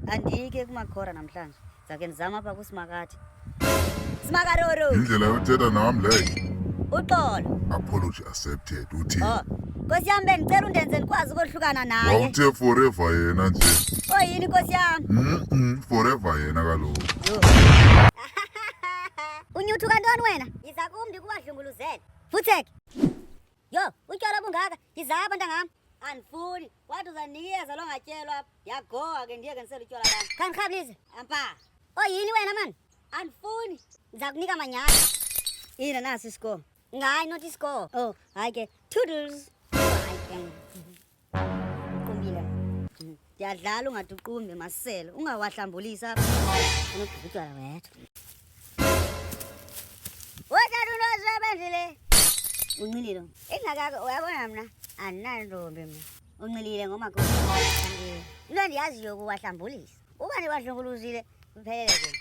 Andike kumakhora namhlanje. Zake nizama apha kuSimakade. Simakaroro. Indlela yothetha nami leyo. Uxolo. Apology accepted. Uthi. Nkosi yami bengicela undenze nikwazi ukuhlukana naye. Wawuthe forever yena nje. Oyini nkosi yami? Forever yena kaloku. Unyuthu kantoni wena? Yiza kumndi kubadlunguluzela. Futheke. Yo, utshwala bungaka. Yizapha ntangami. Andifuni. Wathi uzanikeza longatyelwa apha. Yagoa ke ndiyeke ndisele utshwala bami. Khandikhabilize. Ampa. Oyini wena man? Andifuni. Ndiza kunika manyana. Ina nasi score. Hayi not score. Oh, hayi ke. Toodles. Hayi ke. Kumbile. Ndiyadlala ungathi uqumbe masele. Ungawahlambulisa apha. Unogqitywala wethu. Wethatha unozebenzile. Uncilile. Ingakake uyabona mina andinantombi mina. Uncilile ngomakhosi. Into endiyaziyo kuwahlambulisa. Uba ndiwadlunguluzile kuphelele ke.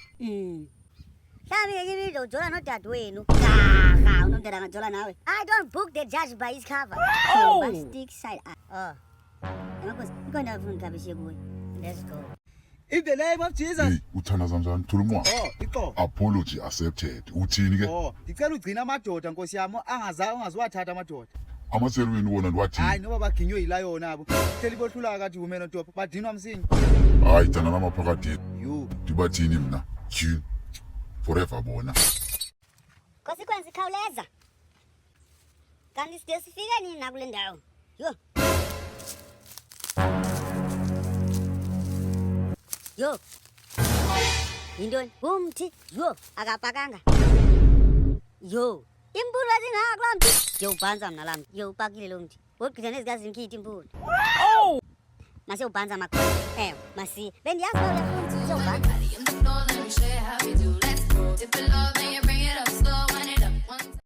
Mhlawumbi ngenye imini ujola nodade wenu. Unomdala angajola nawe. I don't book the judge by his cover. But stick side up. Makhosi, ikhona ufuna ngikhabishe kuwe. Let's go. In the name of Jesus. Hey, uthanda zamzani thulumwa. Ixolo. Apology accepted. Uthini ke? Ngicela ugcina amadoda Nkosi yami angaziwathatha amadoda. Amaselweni wona lwathi. Hayi noba baginywe yilayo nabo. Hleli bohlula kathi women top badinwa msinya. Hayi thana namaphakade. You. Dibathini mina? Tjini. Forever bona. Consequence khawuleza. Kanti sifike nini na kule ndawo? Yo. Yintoni? Umthi. Yo, akapakanga. Yo. Impulo ezingaka lo mthi. Yo ubhanza mina lami. Yo upakile lo mthi. Wogqitha nezikazi ngithi impulo. Mase ubhanza makhosi. Masi. Bendiyazi lo mthi.